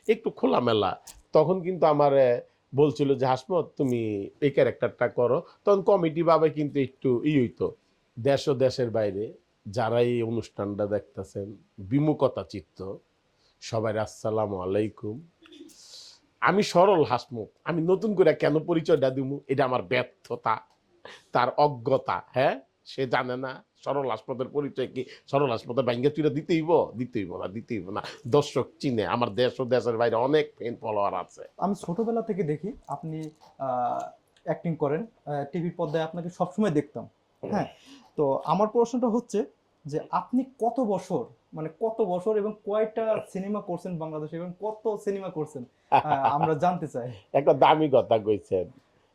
একটু খোলামেলা। তখন কিন্তু আমার বলছিল যে, "হাসমত তুমি এই ক্যারেক্টারটা করো।" তখন কমিটি ভাবে কিন্তু একটু হইতো। দেশ ও দেশের বাইরে যারা এই অনুষ্ঠানটা দেখতেছেন, বিমুখতা চিত্ত সবাইরে আসসালামু আলাইকুম। আমি সরল হাসমুখ। আমি নতুন করে কেন পরিচয়টা দিমু? এটা আমার ব্যর্থতা, তার অজ্ঞতা, হ্যাঁ? সে জানে না সরল হাসপাতের পরিচয় কি? সরল হাসপাতাল ভাইঙ্গা চুইরা দিতে হইব? দিতে হইব না। দর্শক চিনে। আমার দেশ ও দেশের বাইরে অনেক ফ্যান ফলোয়ার আছে। আমি ছোটবেলা থেকে দেখি আপনি অ্যাক্টিং করেন। টিভির পর্দায় আপনাকে সবসময় দেখতাম। হ্যাঁ? তো আমার প্রশ্নটা হচ্ছে যে আপনি কত বছর মানে কত বছর এবং কয়টা সিনেমা করছেন বাংলাদেশে এবং কত সিনেমা করছেন? আমরা জানতে চাই। একটা দামি কথা কইছেন।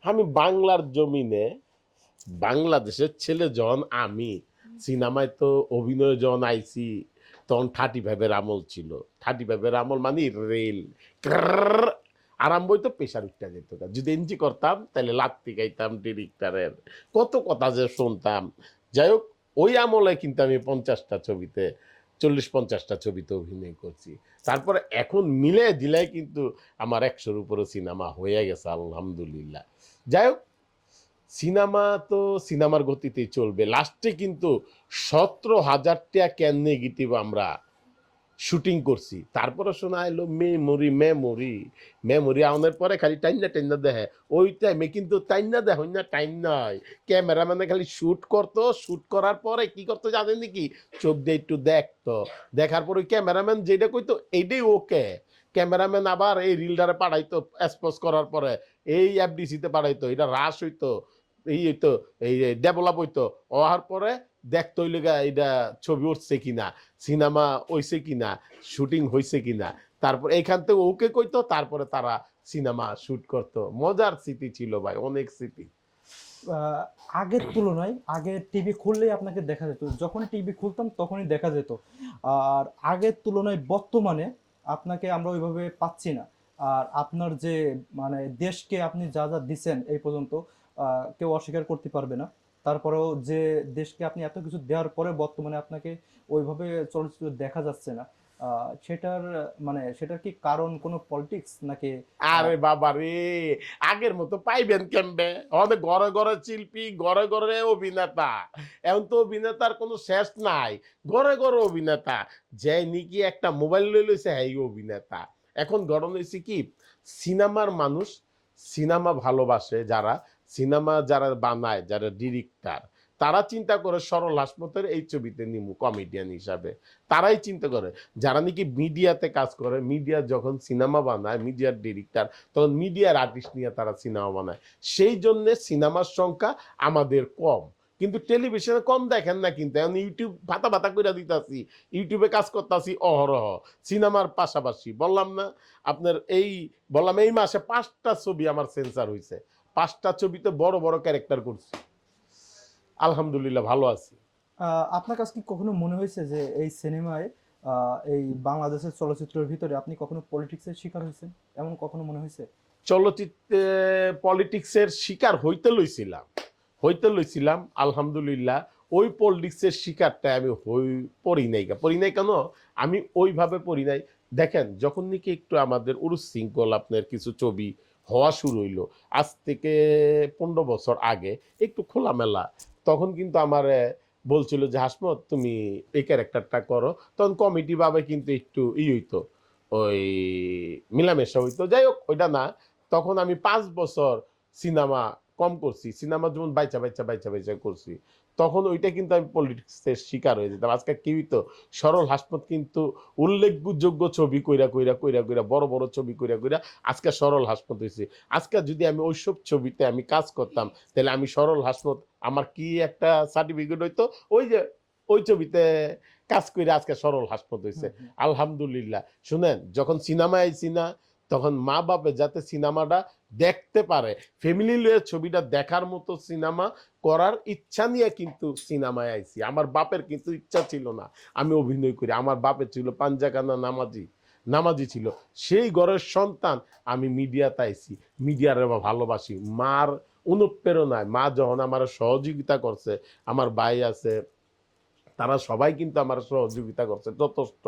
আমি বাংলার জমিনে বাংলাদেশের ছেলে যখন আমি সিনেমায় তো অভিনয় যখন আইছি তখন 35 এর আমল ছিল। 35 এর আমল মানে রেল ক্ররর আরম্ভ হইতো প্রেসার উঠতে যেত। যদি এনজি করতাম তাহলে লাত্তি খাইতাম ডিরেক্টরের। কত কথা যে শুনতাম। যাই হোক ওই আমলে কিন্তু আমি ৫০টা ছবিতে ৪০-৫০টা ছবিতে অভিনয় করছি। তারপরে এখন মিলে দিলাই কিন্তু আমার ১০০-র উপরে সিনেমা হয়ে গেছে আলহামদুলিল্লাহ। যাই হোক সিনেমা তো সিনেমার গতিতেই চলবে। লাস্টে কিন্তু ১৭,০০০ টা ক্যান নেগেটিভ আমরা শুটিং করছি। তারপরে শোনা এলো মেমোরি আউনের পরে খালি টাইন্না দেহে। ওই টাইমে কিন্তু টাইন্না দেহইন না টাইম নাই। ক্যামেরাম্যানে খালি শুট করতো। শুট করার পরে কি করতো জানেন নাকি? চোখ দিয়ে একটু দেখতো। দেখার পর ওই ক্যামেরাম্যান যেটা কইতো এইটাই ওকে। ক্যামেরাম্যান আবার এই রিলটারে পাঠাইতো এক্সপোজ করার পরে এই এফডিসিতে পাঠাইতো। এটা হ্রাস হইতো। এই হইতো এই ডেভেলপ হইতো। হওয়ার পরে দেখতো হইলো গিয়া এইটা ছবি উঠছে কিনা। সিনেমা হইছে কিনা, শুটিং হইছে কিনা। তারপর এইখান থেকে ওকে কইতো তারপরে তারা সিনেমা শুট করতো। মজার স্মৃতি ছিল ভাই, অনেক স্মৃতি। আহ, আগের তুলনায় আগে টিভি খুললেই আপনাকে দেখা যেত, যখন টিভি খুলতাম তখনই দেখা যেত। আর আগের তুলনায় বর্তমানে আপনাকে আমরা ওইভাবে পাচ্ছি না। আর আপনার যে মানে দেশকে আপনি যা যা দিছেন এই পর্যন্ত কেউ অস্বীকার করতে পারবে না। তারপরেও যে দেশকে আপনি এত কিছু দেওয়ার পরে বর্তমানে আপনাকে ওইভাবে চলচ্চিত্র দেখা যাচ্ছে না, সেটার মানে সেটার কি কারণ কোনো পলিটিক্স নাকি? আরে বাবা রে, আগের মতো পাইবেন কেমবে? আমাদের ঘরে ঘরে শিল্পী, ঘরে ঘরে অভিনেতা। এখন তো অভিনেতার কোনো শেষ নাই। ঘরে ঘরে অভিনেতা। যে নাকি একটা মোবাইল লই লইছে হ্যাঁ অভিনেতা। এখন ঘটনা হইছে কি? সিনেমার মানুষ সিনেমা ভালোবাসে যারা, সিনেমা যারা বানায়, যারা ডিরেক্টর, তারা চিন্তা করে সরল হাসপাতের এই ছবিতে নিমু কমেডিয়ান হিসাবে। তারাই চিন্তা করে। যারা নাকি মিডিয়াতে কাজ করে, মিডিয়া যখন সিনেমা বানায়, মিডিয়ার ডিরেক্টর, তখন মিডিয়ার আর্টিস্ট নিয়ে তারা সিনেমা বানায়। সেই জন্যে সিনেমার সংখ্যা আমাদের কম। কিন্তু টেলিভিশনে কম দেখেন না কিন্তু। এখন ইউটিউব ভাতা ভাতা করে দিতাছি। ইউটিউবে কাজ করতাছি অহরহ। সিনেমার পাশাপাশি। বললাম না? আপনার এই বললাম এই মাসে ৫টা ছবি আমার সেন্সার হইছে। ৫টা ছবিতে বড়, বড় ক্যারেক্টার করছি। আলহামদুলিল্লাহ ভালো আছি। আপনার কাছে কি কখনো মনে হয়েছে যে এই সিনেমায় এই বাংলাদেশের চলচ্চিত্রের ভিতরে আপনি কখনো পলিটিক্সের শিকার হয়েছেন? এমন কখনো মনে হয়েছে? চলচ্চিত্রে পলিটিক্সের শিকার হইতে লইছিলাম আলহামদুলিল্লাহ। ওই পলিটিক্সের শিকারটা আমি পড়ি নাই কেন? আমি ওইভাবে পড়ি নাই। দেখেন যখন নাকি একটু আমাদের উরুশৃঙ্খল আপনার কিছু ছবি হওয়া শুরু হইলো আজ থেকে ১৫ বছর আগে একটু খোলামেলা, তখন কিন্তু আমার বলছিল যে, "হাসমত তুমি এই ক্যারেক্টারটা করো।" তখন কমিটি ভাবে কিন্তু একটু হইতো। ওই মিলামেশা হইতো। যাই হোক ওইটা না। তখন আমি ৫ বছর সিনেমা কম করছি। সিনেমা যেমন বাইচা করছি। তখন ওইটা কিন্তু আমি পলিটিক্সের শিকার হয়ে যেতাম। আজকে কি হইতো? সরল হাসপাত কিন্তু উল্লেখযোগ্য ছবি কইরা বড়, বড় ছবি কইরা আজকে সরল হাসপাত হইছি। আজকে যদি আমি ওইসব ছবিতে আমি কাজ করতাম, তাহলে আমি সরল হাসপাত আমার কি একটা সার্টিফিকেট হইতো? ওই যে ওই ছবিতে কাজ কইরা আজকে সরল হাসপাত হইছে। হুম, হুম। আলহামদুলিল্লাহ। শুনেন যখন সিনেমায় আইছি না, তখন মা-বাপে যাতে সিনেমাটা দেখতে পারে, ফ্যামিলি লইয়া ছবিটা দেখার মতো সিনেমা করার ইচ্ছা নিয়ে কিন্তু সিনেমায় আইছি। আমার বাপের কিন্তু ইচ্ছা ছিল না আমি অভিনয় করি। আমার বাপের ছিল পাঞ্জাকানা নামাজি ছিল। সেই ঘরের সন্তান আমি মিডিয়াতে আইছি। মিডিয়ারে ভালোবাসি। মার অনুপ্রেরণায় মা যখন আমার সহযোগিতা করছে, আমার ভাই আছে, তারা সবাই কিন্তু আমার সহযোগিতা করছে যথেষ্ট।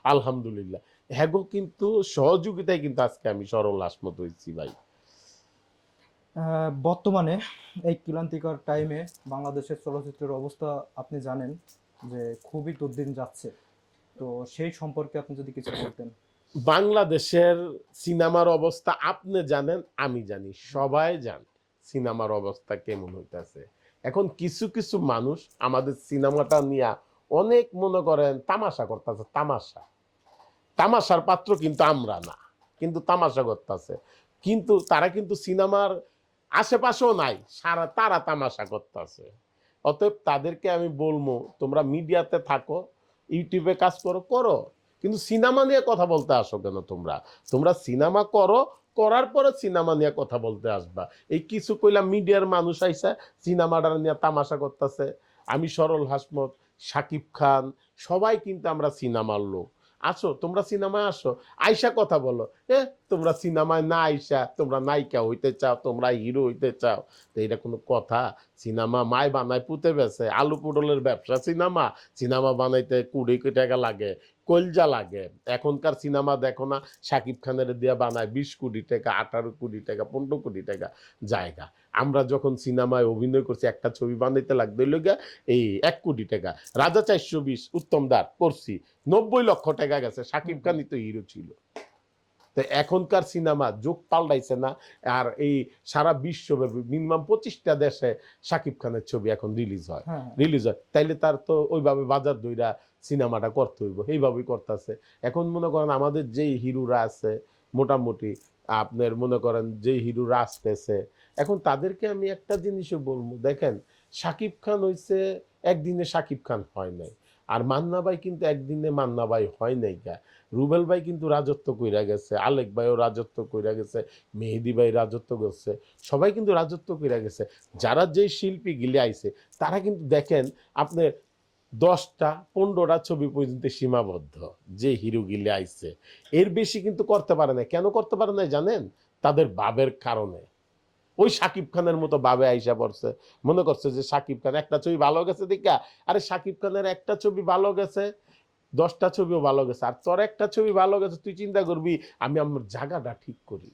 আলহামদুলিল্লাহ। হ্যাগো কিন্তু সহযোগিতায় কিন্তু আজকে আমি সরল হাসমত হয়েছি ভাই। বর্তমানে এই ক্লান্তিকর টাইমে বাংলাদেশের চলচ্চিত্রের অবস্থা আপনি জানেন যে খুবই দুর্দিন যাচ্ছে। তো সেই সম্পর্কে আপনি যদি কিছু বলতেন। বাংলাদেশের সিনেমার অবস্থা আপনি জানেন, আমি জানি, সবাই জানে সিনেমার অবস্থা কেমন হইতেছে। এখন কিছু কিছু মানুষ আমাদের সিনেমাটা নিয়ে অনেক মনে করেন তামাশা করতেছে, তামাশা। তামাশার পাত্র কিন্তু আমরা না, কিন্তু তামাশা করতেছে। কিন্তু তারা কিন্তু সিনেমার আশেপাশেও নাই, সারা তারা তামাশা করতেছে। অতএব তাদেরকে আমি বলবো, তোমরা মিডিয়াতে থাকো, ইউটিউবে কাজ করো, করো, কিন্তু সিনেমা নিয়ে কথা বলতে আসো কেন? তোমরা তোমরা সিনেমা করো, করার পরে সিনেমা নিয়ে কথা বলতে আসবা। এই কিছু কইলাম মিডিয়ার মানুষ আইসা সিনেমাটা নিয়ে তামাশা করতেছে। আমি সরল হাসমত, শাকিব খান, সবাই কিন্তু আমরা সিনেমার লোক। আসো, তোমরা সিনেমায় আসো, আইসা কথা বলো। তোমরা সিনেমায় না আইসা তোমরা নায়িকা হইতে চাও, তোমরা হিরো হইতে চাও, তো এটা কোনো কথা? সিনেমা মায় বানায় পুঁতে বেছে, আলু পটলের ব্যবসা সিনেমা। সিনেমা বানাইতে 20 টাকা লাগে, কলজা লাগে। এখনকার সিনেমা দেখো না, শাকিব খানের দিয়া বানায় 20 কোটি টাকা, 18 কোটি টাকা, 15 কোটি টাকা জায়গা। আমরা যখন সিনেমায় অভিনয় করছি, একটা ছবি বানাইতে লাগবে লইগা এই 1 কোটি টাকা। রাজা 420 উত্তম দার করছি, 90 লক্ষ টাকা গেছে। শাকিব খানই তো হিরো ছিল। তো এখনকার সিনেমা যুগ পাল্টাইছে না? আর এই সারা বিশ্বব্যাপী মিনিমাম 25টা দেশে শাকিব খানের ছবি এখন রিলিজ হয়, হ্যাঁ, রিলিজ হয়। তাইলে তার তো ওইভাবে বাজার দইরা সিনেমাটা করতে হইব, এইভাবেই করতেছে। এখন মনে করেন আমাদের যেই হিরোরা আছে মোটামুটি, আপনার মনে করেন যেই হিরোরা আসতেছে, এখন তাদেরকে আমি একটা জিনিসও বলবো, দেখেন শাকিব খান হইছে একদিনে শাকিব খান হয় নাই, আর মান্না ভাই কিন্তু একদিনে মান্না ভাই হয় নাই গা। রুবেল ভাই কিন্তু রাজত্ব কইরা গেছে, আলেক ভাইও রাজত্ব কইরা গেছে, মেহেদি ভাই রাজত্ব করছে, সবাই কিন্তু রাজত্ব কইরা গেছে। যারা যেই শিল্পী গিলে আইছে তারা কিন্তু দেখেন আপনি 10টা 15টা ছবি পর্যন্ত সীমাবদ্ধ। যে হিরো গিলে আইছে এর বেশি কিন্তু করতে পারে না। কেন করতে পারে না জানেন? তাদের ভাবের কারণে। ওই শাকিব খানের মতো ভাবে আইসা পড়ছে, মনে করছে যে শাকিব খান একটা ছবি ভালো গেছে দেখা, আরে শাকিব খানের একটা ছবি ভালো গেছে, 10টা ছবিও ভালো গেছে, আর তোর একটা ছবি ভালো গেছে, তুই চিন্তা করবি আমি আমার জায়গাটা ঠিক করি।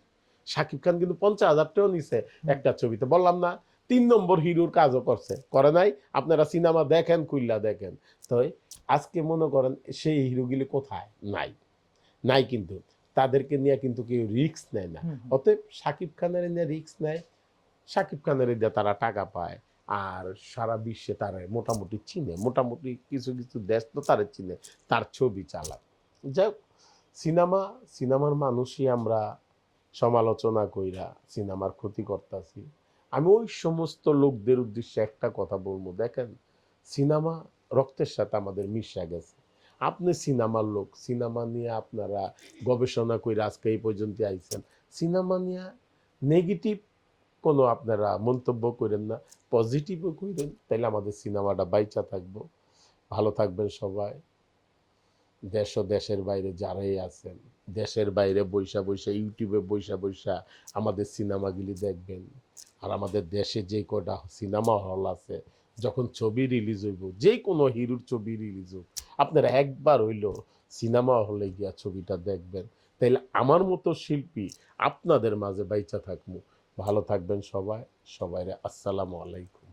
শাকিব খান কিন্তু 50,000 টাকাও নিছে একটা ছবিতে, বললাম না? 3 নম্বর হিরোর কাজও করছে, করে নাই? আপনারা সিনেমা দেখেন, খুইল্লা দেখেন। তো আজকে মনে করেন সেই হিরোগুলি কোথায়? নাই, নাই কিন্তু। তাদেরকে নিয়ে কিন্তু কেউ রিস্ক নেয় না। অতএব শাকিব খানের নিয়ে রিস্ক নেয়, শাকিব খানের দিয়ে তারা টাকা পায়, আর সারা বিশ্বে তারা মোটামুটি চিনে, মোটামুটি কিছু কিছু দেশ তো তারা চিনে, তার ছবি চালায়। যাই হোক, সিনেমা, সিনেমার মানুষই আমরা সমালোচনা কইরা সিনেমার ক্ষতি করতেছি। আমি ওই সমস্ত লোকদের উদ্দেশ্যে একটা কথা বলবো, দেখেন সিনেমা রক্তের সাথে আমাদের মিশা গেছে। আপনি সিনেমার লোক, সিনেমা নিয়ে আপনারা গবেষণা করে আজকে এই পর্যন্ত আইছেন। সিনেমা নিয়ে নেগেটিভ কোনো আপনারা মন্তব্য করেন না, পজিটিভও করেন, তাইলে আমাদের সিনেমাটা বাইচা থাকবো। ভালো থাকবেন সবাই। দেশ ও দেশের বাইরে যারাই আছেন, দেশের বাইরে বৈশা বৈশা ইউটিউবে বৈশা বৈশা আমাদের সিনেমাগুলি দেখবেন। আর আমাদের দেশে যে কটা সিনেমা হল আছে, যখন ছবি রিলিজ হইব, যে কোনো হিরোর ছবি রিলিজ হোক, আপনারা একবার হইলেও সিনেমা হলে গিয়া ছবিটা দেখবেন। তাইলে আমার মতো শিল্পী আপনাদের মাঝে বাইচা থাকবো। ভালো থাকবেন সবাই, সবাইরে আসসালামু আলাইকুম।